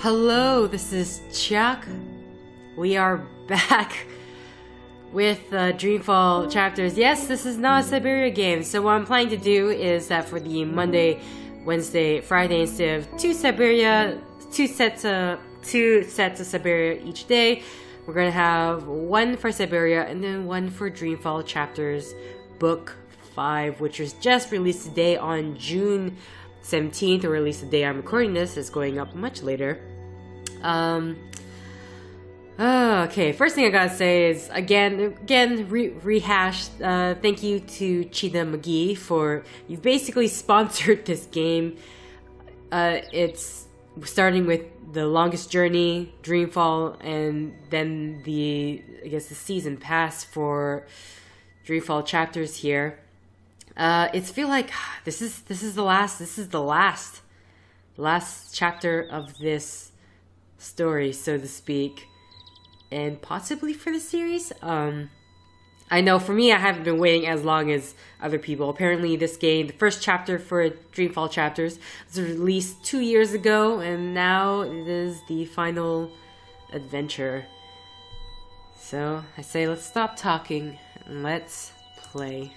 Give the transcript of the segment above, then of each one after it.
Hello, this is Chiak. We are back with Dreamfall Chapters. Yes, this is not a Siberia game, so what I'm planning to do is that for the Monday, Wednesday, Friday, instead of two sets of Siberia each day, we're going to have one for Siberia and then one for Dreamfall Chapters Book 5, which was just released today on June 17th, or at least the day I'm recording this. Is going up much later. Okay, first thing I gotta say is again rehash. Thank you to Chida McGee for you've basically sponsored this game. It's starting with the Longest Journey, Dreamfall, and then the season pass for Dreamfall Chapters here. It's feel like this is the last chapter of this story, so to speak, and possibly for the series. I know for me, I haven't been waiting as long as other people. Apparently this game, the first chapter for Dreamfall Chapters, was released 2 years ago, and now it is the final adventure. So I say let's stop talking and let's play.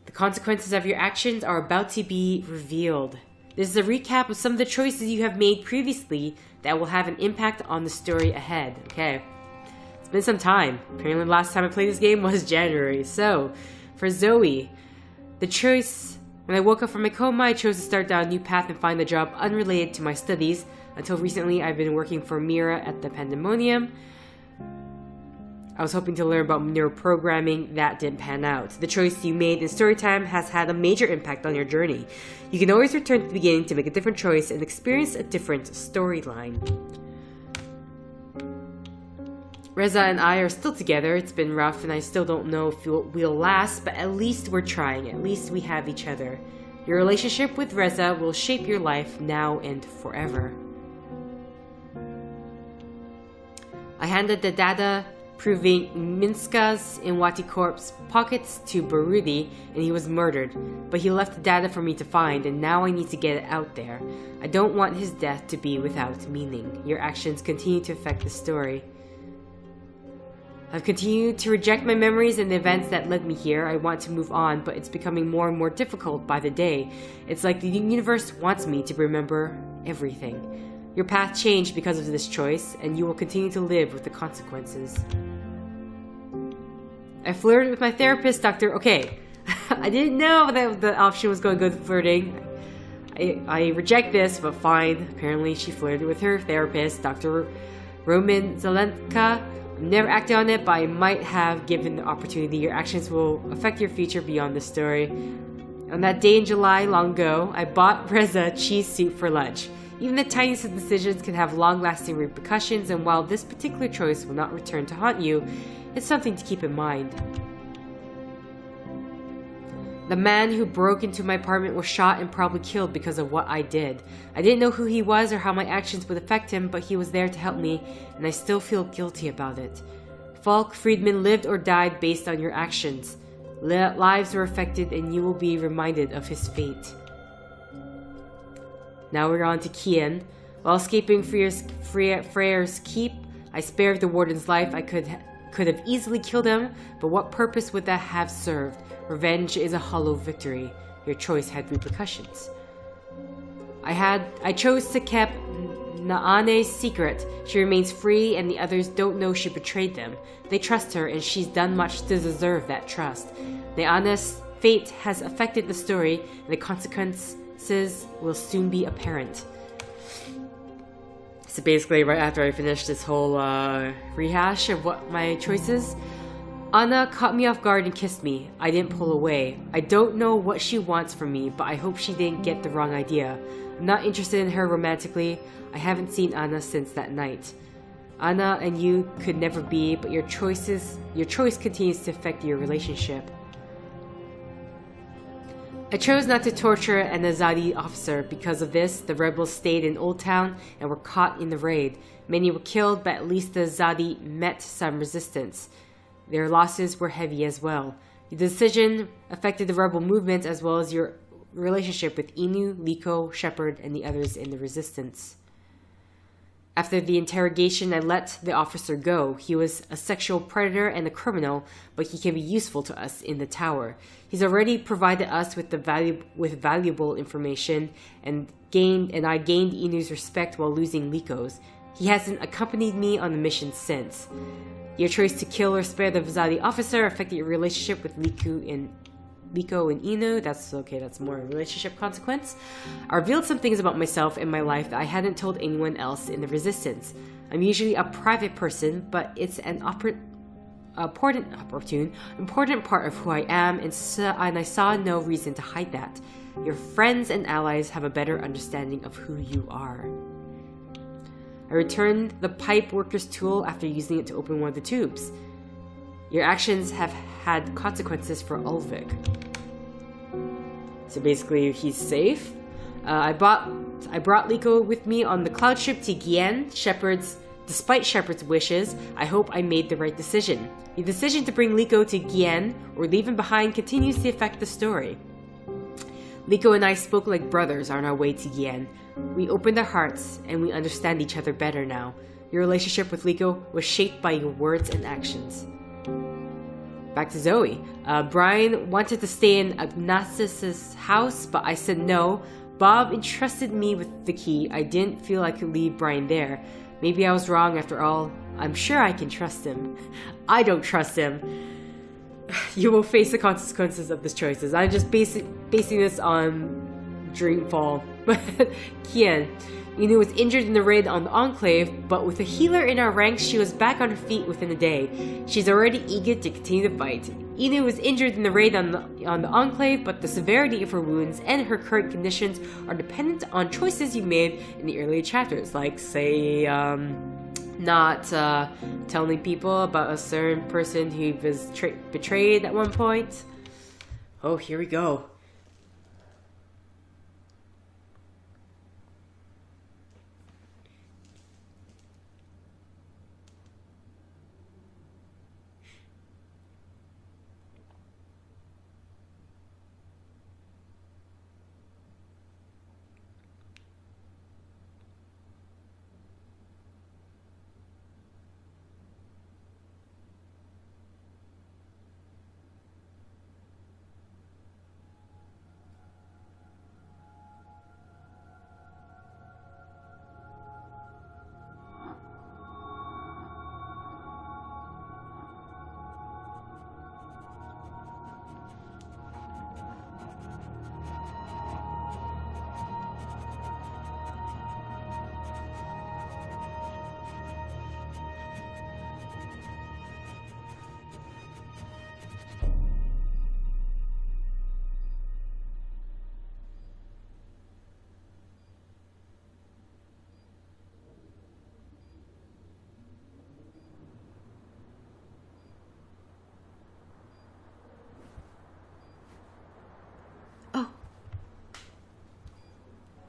The consequences of your actions are about to be revealed. This is a recap of some of the choices you have made previously that will have an impact on the story ahead. Okay. It's been some time. Apparently the last time I played this game was January. So, for Zoe, when I woke up from my coma, I chose to start down a new path and find a job unrelated to my studies. Until recently, I've been working for Mira at the Pandemonium. I was hoping to learn about neuroprogramming. That didn't pan out. The choice you made in storytime has had a major impact on your journey. You can always return to the beginning to make a different choice and experience a different storyline. Reza and I are still together. It's been rough and I still don't know if we'll last, but at least we're trying. At least we have each other. Your relationship with Reza will shape your life now and forever. I handed the data proving Minska's Inwati Corp's pockets to Barudi, and he was murdered. But he left the data for me to find, and now I need to get it out there. I don't want his death to be without meaning. Your actions continue to affect the story. I've continued to reject my memories and the events that led me here. I want to move on, but it's becoming more and more difficult by the day. It's like the universe wants me to remember everything. Your path changed because of this choice, and you will continue to live with the consequences. I flirted with my therapist, Dr. Okay, I didn't know that the option was going to go to flirting. I reject this, but fine. Apparently she flirted with her therapist, Dr. Roman Zelenka. I've never acted on it, but I might have given the opportunity. Your actions will affect your future beyond the story. On that day in July, long ago, I bought Reza cheese soup for lunch. Even the tiniest of decisions can have long-lasting repercussions, and while this particular choice will not return to haunt you, it's something to keep in mind. The man who broke into my apartment was shot and probably killed because of what I did. I didn't know who he was or how my actions would affect him, but he was there to help me, and I still feel guilty about it. Falk Friedman lived or died based on your actions. Lives were affected, and you will be reminded of his fate. Now we're on to Kian. While escaping Freyr's keep, I spared the warden's life. I could have easily killed him, but what purpose would that have served? Revenge is a hollow victory. Your choice had repercussions. I chose to keep Naane's secret. She remains free, and the others don't know she betrayed them. They trust her, and she's done much to deserve that trust. Naane's fate has affected the story, and the consequences will soon be apparent. So basically, right after I finished this whole rehash of what my choices, Anna caught me off guard and kissed me. I didn't pull away. I don't know what she wants from me, but I hope she didn't get the wrong idea. I'm not interested in her romantically. I haven't seen Anna since that night. Anna and you could never be, but your choice continues to affect your relationship. I chose not to torture an Azadi officer. Because of this, the rebels stayed in Old Town and were caught in the raid. Many were killed, but at least the Azadi met some resistance. Their losses were heavy as well. The decision affected the rebel movement as well as your relationship with Inu, Liko, Shepard, and the others in the resistance. After the interrogation, I let the officer go. He was a sexual predator and a criminal, but he can be useful to us in the tower. He's already provided us with valuable information, and I gained Inu's respect while losing Liko's. He hasn't accompanied me on the mission since. Your choice to kill or spare the Vizadi officer affected your relationship with Liko and Inu. That's okay, that's more a relationship consequence. I revealed some things about myself and my life that I hadn't told anyone else in the Resistance. I'm usually a private person, but it's an important part of who I am, and I saw no reason to hide that. Your friends and allies have a better understanding of who you are. I returned the pipe worker's tool after using it to open one of the tubes. Your actions have had consequences for Ulvik. So basically, he's safe. I brought Liko with me on the cloud ship to Kian. Despite Shepard's wishes, I hope I made the right decision. The decision to bring Liko to Kian or leave him behind continues to affect the story. Liko and I spoke like brothers on our way to Kian. We opened our hearts, and we understand each other better now. Your relationship with Liko was shaped by your words and actions. Back to Zoe. Brian wanted to stay in Ignatius's house, but I said no. Bob entrusted me with the key. I didn't feel I could leave Brian there. Maybe I was wrong after all. I'm sure I can trust him. I don't trust him. You will face the consequences of these choices. I'm just basing this on Dreamfall. But Kian, Inu was injured in the raid on the Enclave, but with a healer in our ranks, she was back on her feet within a day. She's already eager to continue the fight. Inu was injured in the raid on the Enclave, but the severity of her wounds and her current conditions are dependent on choices you made in the earlier chapters, like, say, not telling people about a certain person who was betrayed at one point. Oh, here we go.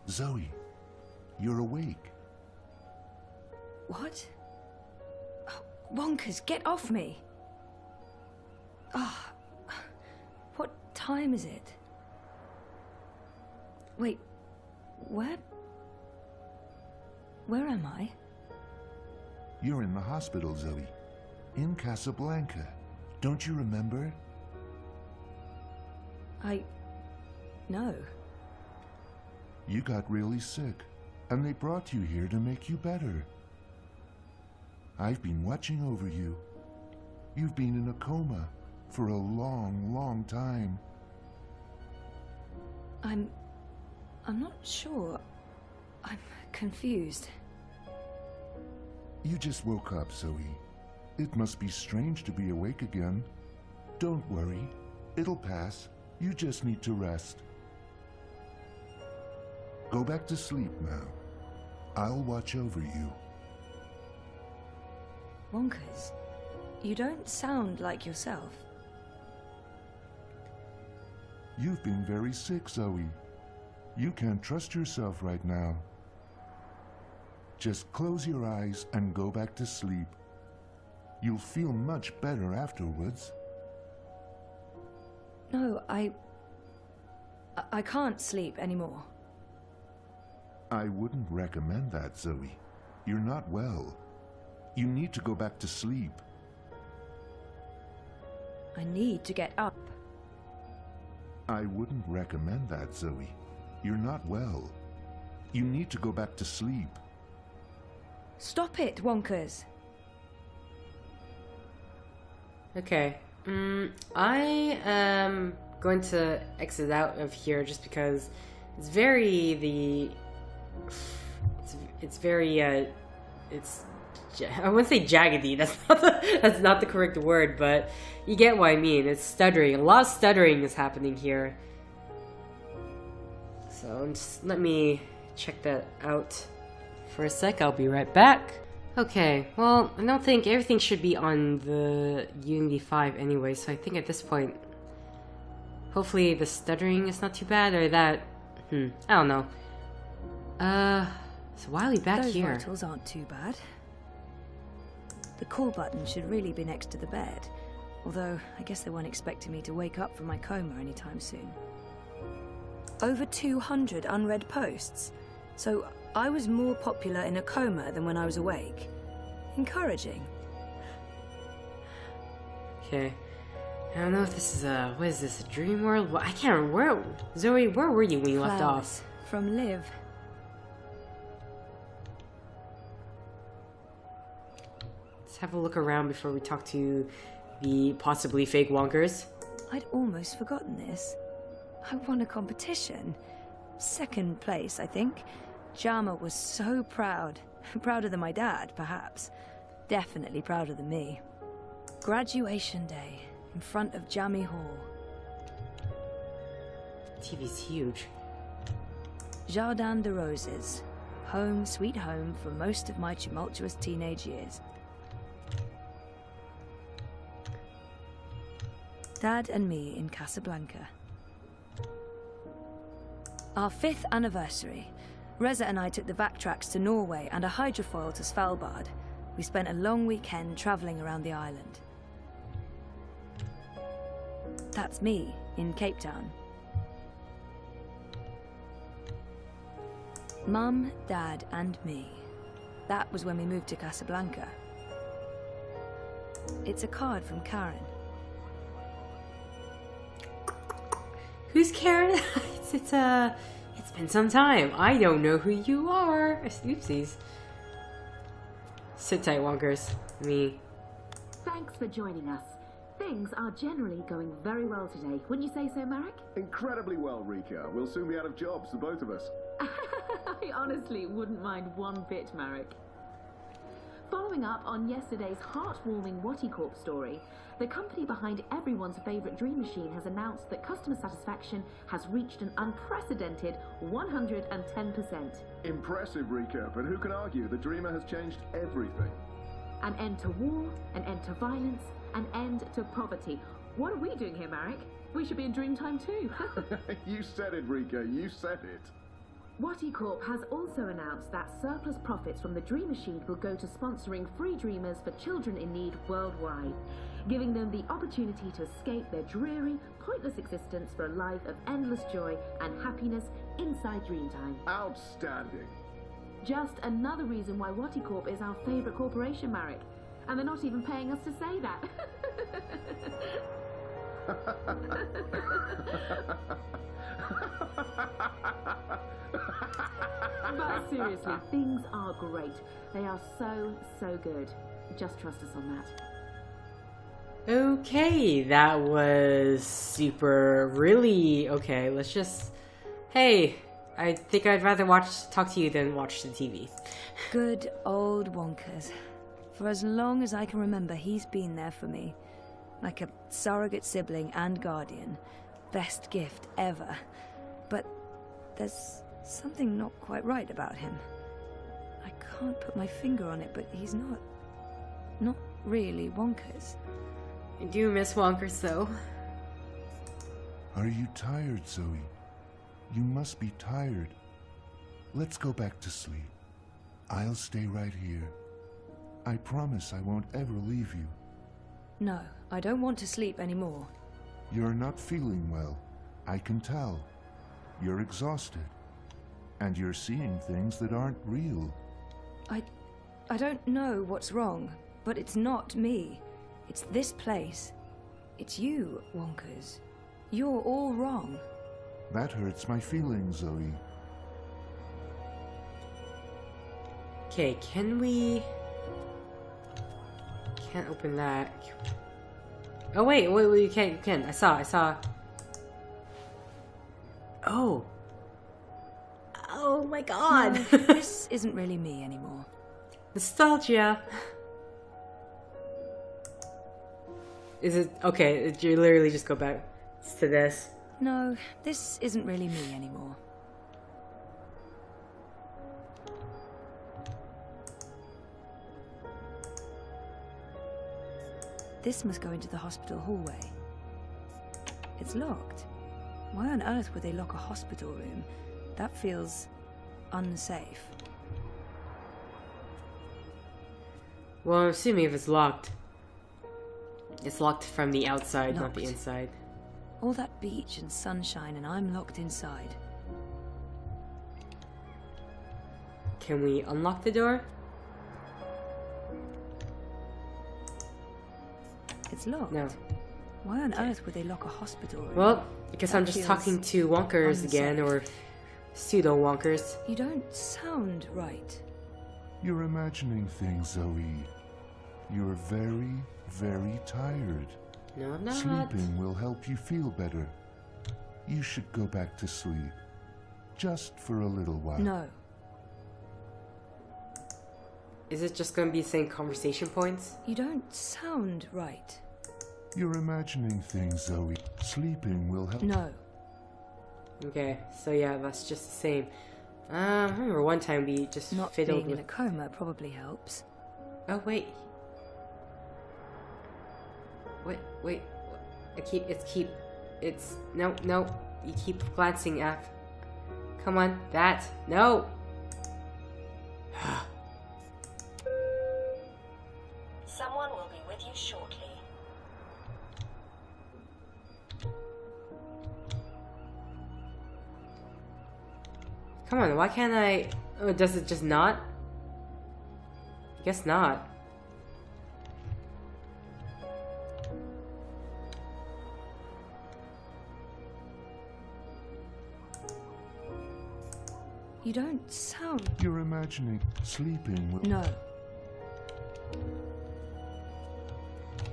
Zoe, you're awake. What? Oh, Wonkers, get off me! Oh, what time is it? Wait, where am I? You're in the hospital, Zoe. In Casablanca. Don't you remember? No. You got really sick, and they brought you here to make you better. I've been watching over you. You've been in a coma for a long, long time. I'm not sure. I'm confused. You just woke up, Zoe. It must be strange to be awake again. Don't worry. It'll pass. You just need to rest. Go back to sleep now. I'll watch over you. Wonkers, you don't sound like yourself. You've been very sick, Zoe. You can't trust yourself right now. Just close your eyes and go back to sleep. You'll feel much better afterwards. No, I can't sleep anymore. I wouldn't recommend that, Zoe. You're not well. You need to go back to sleep. I need to get up. I wouldn't recommend that, Zoe. You're not well. You need to go back to sleep. Stop it, Wonkers. Okay. I am going to exit out of here just because it's very it's very I wouldn't say jaggedy. That's not the correct word, but you get what I mean. It's stuttering. A lot of stuttering is happening here. So just let me check that out for a sec. I'll be right back. Okay, well, I don't think everything should be on the Unity 5 anyway, so I think at this point, hopefully the stuttering is not too bad, or that, I don't know. So why are we back Those here? vitals aren't too bad. The call button should really be next to the bed, although I guess they weren't expecting me to wake up from my coma anytime soon. Over 200 unread posts, so I was more popular in a coma than when I was awake. Encouraging. Okay. I don't know if this is what is this, a dream world? Well, I can't remember. Zoe, where were you when you left off? From Liv. Let's have a look around before we talk to the possibly fake Wonkers. I'd almost forgotten this. I won a competition. Second place, I think. Jama was so proud. Prouder than my dad, perhaps. Definitely prouder than me. Graduation day, in front of Jammy Hall. TV's huge. Jardin de Roses. Home, sweet home for most of my tumultuous teenage years. Dad and me in Casablanca. Our 5th anniversary. Reza and I took the backtracks to Norway and a hydrofoil to Svalbard. We spent a long weekend travelling around the island. That's me, in Cape Town. Mum, Dad, and me. That was when we moved to Casablanca. It's a card from Karen. Who's Karen? It's been some time. I don't know who you are. Oopsies. Sit tight, Wonkers. Me. Thanks for joining us. Things are generally going very well today. Wouldn't you say so, Marek? Incredibly well, Rika. We'll soon be out of jobs, the both of us. I honestly wouldn't mind one bit, Marek. Following up on yesterday's heartwarming Wattie story, the company behind everyone's favourite dream machine has announced that customer satisfaction has reached an unprecedented 110%. Impressive, Rika, but who can argue? The Dreamer has changed everything. An end to war, an end to violence, an end to poverty. What are we doing here, Marek? We should be in Dreamtime too. You said it, Rika, you said it. Wattie Corp has also announced that surplus profits from the Dream Machine will go to sponsoring free dreamers for children in need worldwide, giving them the opportunity to escape their dreary, pointless existence for a life of endless joy and happiness inside Dreamtime. Outstanding. Just another reason why Wattie Corp is our favourite corporation, Marek. And they're not even paying us to say that. But seriously, things are great. They are so, so good. Just trust us on that. Okay, that was super really okay. Let's just hey, I think I'd rather talk to you than watch the TV. Good old Wonkers. For as long as I can remember, he's been there for me. Like a surrogate sibling and guardian. Best gift ever. But there's something not quite right about him. I can't put my finger on it, but he's not really Wonkers. I do miss Wonkers though. Are you tired, Zoe? You must be tired. Let's go back to sleep. I'll stay right here. I promise I won't ever leave you. No, I don't want to sleep anymore. You're not feeling well. I can tell. You're exhausted. And you're seeing things that aren't real. I don't know what's wrong, but it's not me. It's this place. It's you, Wonkers. You're all wrong. That hurts my feelings, Zoe. Okay, can we... Can't open that. Oh wait, you can. I saw. Oh. Oh my god. No, this isn't really me anymore. Nostalgia. Is it okay? Did you literally just go back to this? No, this isn't really me anymore. This must go into the hospital hallway. It's locked. Why on earth would they lock a hospital room? That feels unsafe. Well, I'm assuming if it's locked from the outside, not the Locked. inside. All that beach and sunshine, and I'm locked inside. Can we unlock the door? It's locked. No. Why on earth would they lock a hospital room? Well, I guess I'm That just feels talking to Wonkers again, or pseudo Wonkers. You don't sound right. You're imagining things, Zoe. You're very, very tired. No, I'm not. Sleeping will help you feel better. You should go back to sleep. Just for a little while. No. Is it just gonna be the same conversation points? You don't sound right. You're imagining things, Zoe. Sleeping will help. No. Okay, so yeah, that's just the same. I remember one time we just Not fiddled being in with... a coma probably helps. Oh, wait. Wait. No. You keep glancing at... Come on, that. No! Someone will be with you shortly. Come on, why can't I... Oh, does it just not? I guess not. You don't sound... You're imagining sleeping will... No.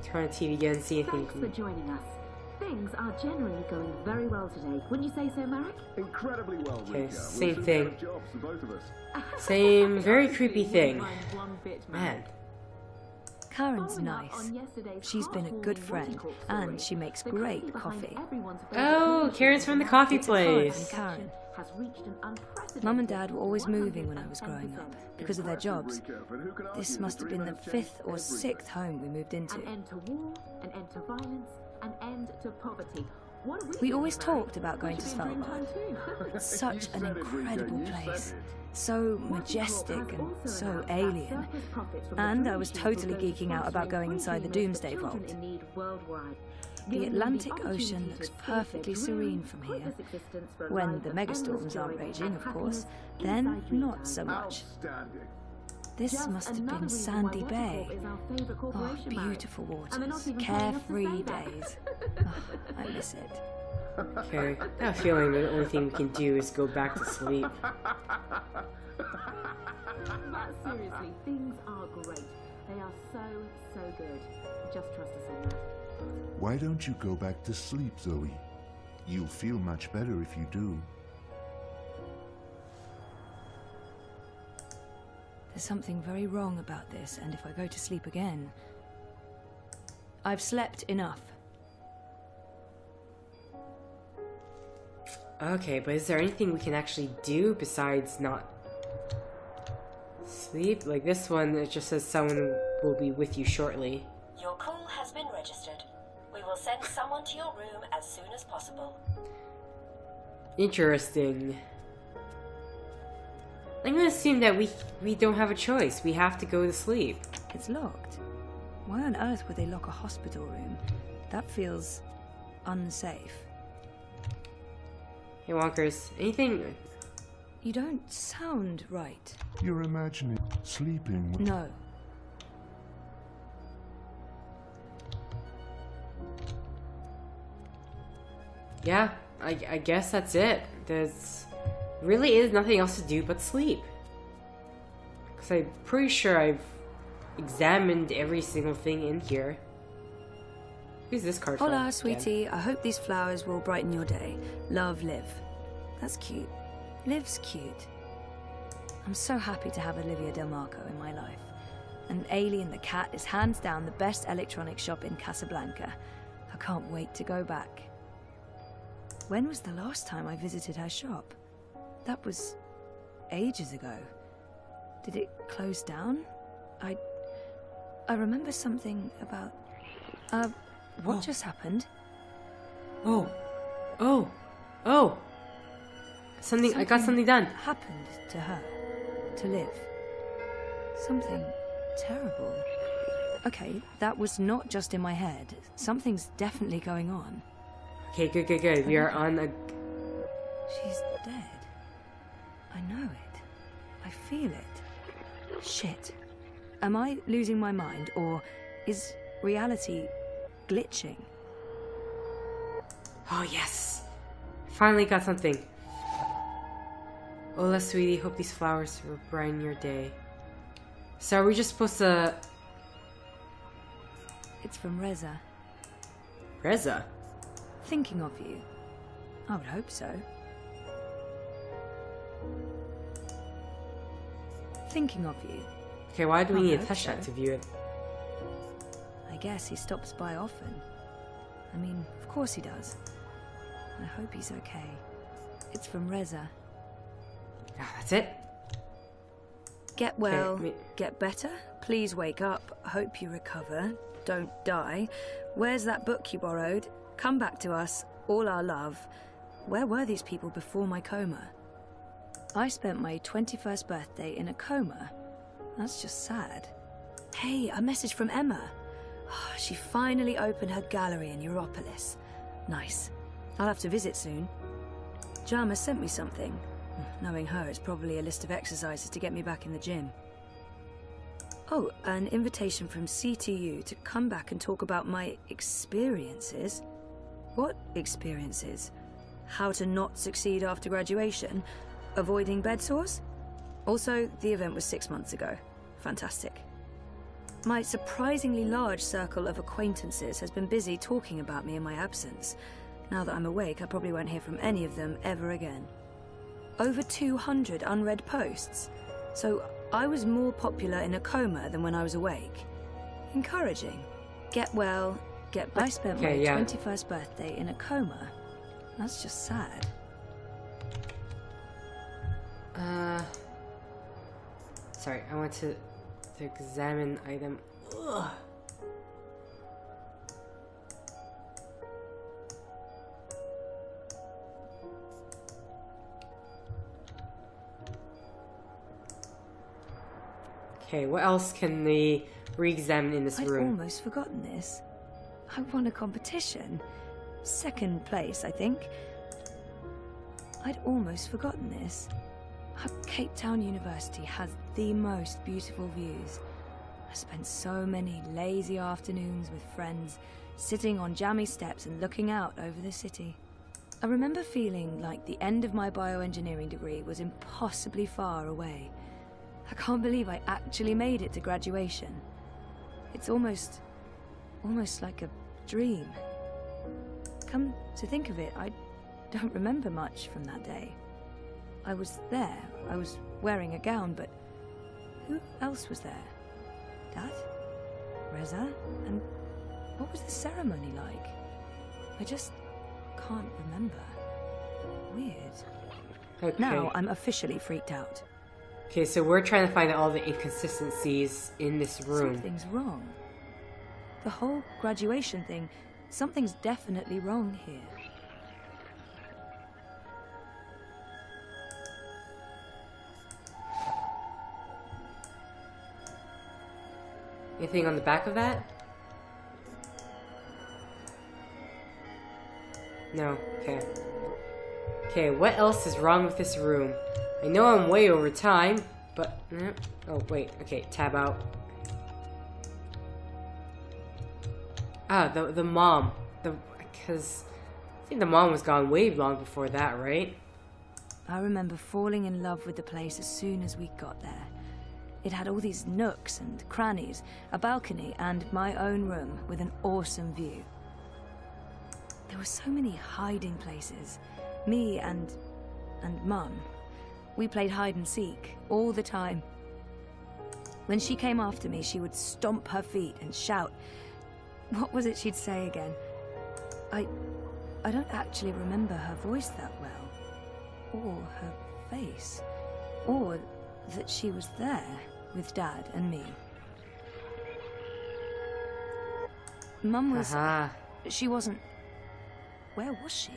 Turn on the TV again and see anything. Thanks for joining us. Things are generally going very well today. Wouldn't you say so, Marek? Incredibly well, Okay, Rika. same We'll soon thing. have jobs for both of us. Same, very Honestly, creepy wouldn't thing. mind one bit, Man. Marek. Karen's Following up nice. on yesterday's She's been a good heartwarming friend, Watty Corp and story, she makes the great company behind coffee. everyone's favourite Oh, dream Karen's from the machine coffee It's hard place. and Karen. has reached an unprecedented Mum and Dad were always moving when I was growing 110%. up because of their jobs. Rika, but who can This argue must have been the Dreamer has changed 5th or everything? 6th home we moved into. An end to war, an end to violence, an end to poverty. What are We thinking, always Marek? talked about going We to should be in Svalbard. Dreamtime too. It's such You an said it, Rika, incredible you said place. it. So majestic and so alien. And I was totally geeking out about going inside the Doomsday Vault. The Atlantic Ocean looks perfectly serene from here. When the megastorms aren't raging, of course, then not so much. Outstanding. This must have been Sandy Bay. Oh, beautiful waters, carefree days. Oh, I miss it. Okay, I have a feeling the only thing we can do is go back to sleep. But seriously, things are great. They are so good. Just trust us on that. Why don't you go back to sleep, Zoe? You'll feel much better if you do. There's something very wrong about this, and if I go to sleep again... I've slept enough. Okay, but is there anything we can actually do besides not sleep? Like this one, it just says someone will be with you shortly. Your call has been registered. We will send someone to your room as soon as possible. Interesting. I'm gonna assume that we don't have a choice. We have to go to sleep. It's locked. Why on earth would they lock a hospital room? That feels unsafe. Hey, Wonkers. Anything? You don't sound right. You're imagining sleeping with... No. Yeah, I guess that's it. There's really is nothing else to do but sleep. Because I'm pretty sure I've examined every single thing in here. Who's this card from? Hola, sweetie. I hope these flowers will brighten your day. Love, Liv. That's cute. Liv's cute. I'm so happy to have Olivia Del Marco in my life. And Alien the cat is hands down the best electronics shop in Casablanca. I can't wait to go back. When was the last time I visited her shop? That was ages ago. Did it close down? I remember something about... what just happened? Oh. Something, I got something done. Happened to her. To Liv. Something terrible. Okay, that was not just in my head. Something's definitely going on. Okay, good. We are on a... She's dead. I know it. I feel it. Shit. Am I losing my mind, or is reality glitching? Oh, yes. Finally got something. Hola, sweetie. Hope these flowers will brighten your day. So are we just supposed to... It's from Reza. Reza? Thinking of you. I would hope so. Thinking of you. Okay, why do we need a hope touchdown so. to view it? I guess he stops by often. I mean, of course he does. I hope he's okay. It's from Reza. Ah, that's it? Get well, Okay, get better, please wake up, hope you recover, don't die. Where's that book you borrowed? Come back to us, all our love. Where were these people before my coma? I spent my 21st birthday in a coma. That's just sad. Hey, a message from Emma. She finally opened her gallery in Europolis. Nice. I'll have to visit soon. Jama sent me something. Knowing her, it's probably a list of exercises to get me back in the gym. Oh, an invitation from CTU to come back and talk about my experiences. What experiences? How to not succeed after graduation? Avoiding bed sores? Also, the event was 6 months ago. Fantastic. My surprisingly large circle of acquaintances has been busy talking about me in my absence. Now that I'm awake, I probably won't hear from any of them ever again. Over 200 unread posts. So I was more popular in a coma than when I was awake. Encouraging. Get well, get better. I spent my 21st birthday in a coma. That's just sad. Sorry, I want to examine item. Ugh. Okay, what else can we re-examine in this room? I'd almost forgotten this. I won a competition. Second place, I think. I'd almost forgotten this. Cape Town University has the most beautiful views. I spent so many lazy afternoons with friends, sitting on jammy steps and looking out over the city. I remember feeling like the end of my bioengineering degree was impossibly far away. I can't believe I actually made it to graduation. It's almost like a dream. Come to think of it, I don't remember much from that day. I was there, I was wearing a gown, but who else was there? Dad? Reza? And what was the ceremony like? I just can't remember. Weird. Okay. Now I'm officially freaked out. Okay, so we're trying to find out all the inconsistencies in this room. Something's wrong. The whole graduation thing, something's definitely wrong here. Anything on the back of that? No. Okay. Okay, what else is wrong with this room? I know I'm way over time, but... Oh, wait. Okay, tab out. Ah, the mom. Because I think the mom was gone way long before that, right? I remember falling in love with the place as soon as we got there. It had all these nooks and crannies, a balcony, and my own room with an awesome view. There were so many hiding places. Me and Mum. We played hide and seek all the time. When she came after me, she would stomp her feet and shout. What was it she'd say again? I don't actually remember her voice that well. Or her face. Or that she was there with Dad and me. Mum was... She wasn't... Where was she?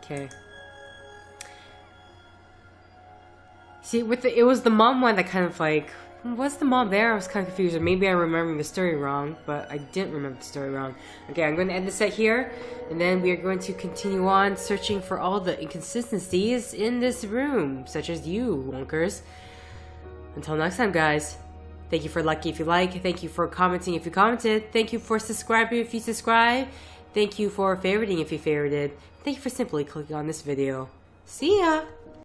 Okay. See, it was the mom one that kind of like... Was the mom there? I was kind of confused. Or maybe I'm remembering the story wrong, but I didn't remember the story wrong. Okay, I'm going to end this set here, and then we are going to continue on searching for all the inconsistencies in this room, such as you, Wonkers. Until next time, guys. Thank you for liking if you like. Thank you for commenting if you commented. Thank you for subscribing if you subscribe. Thank you for favoriting if you favorited. Thank you for simply clicking on this video. See ya!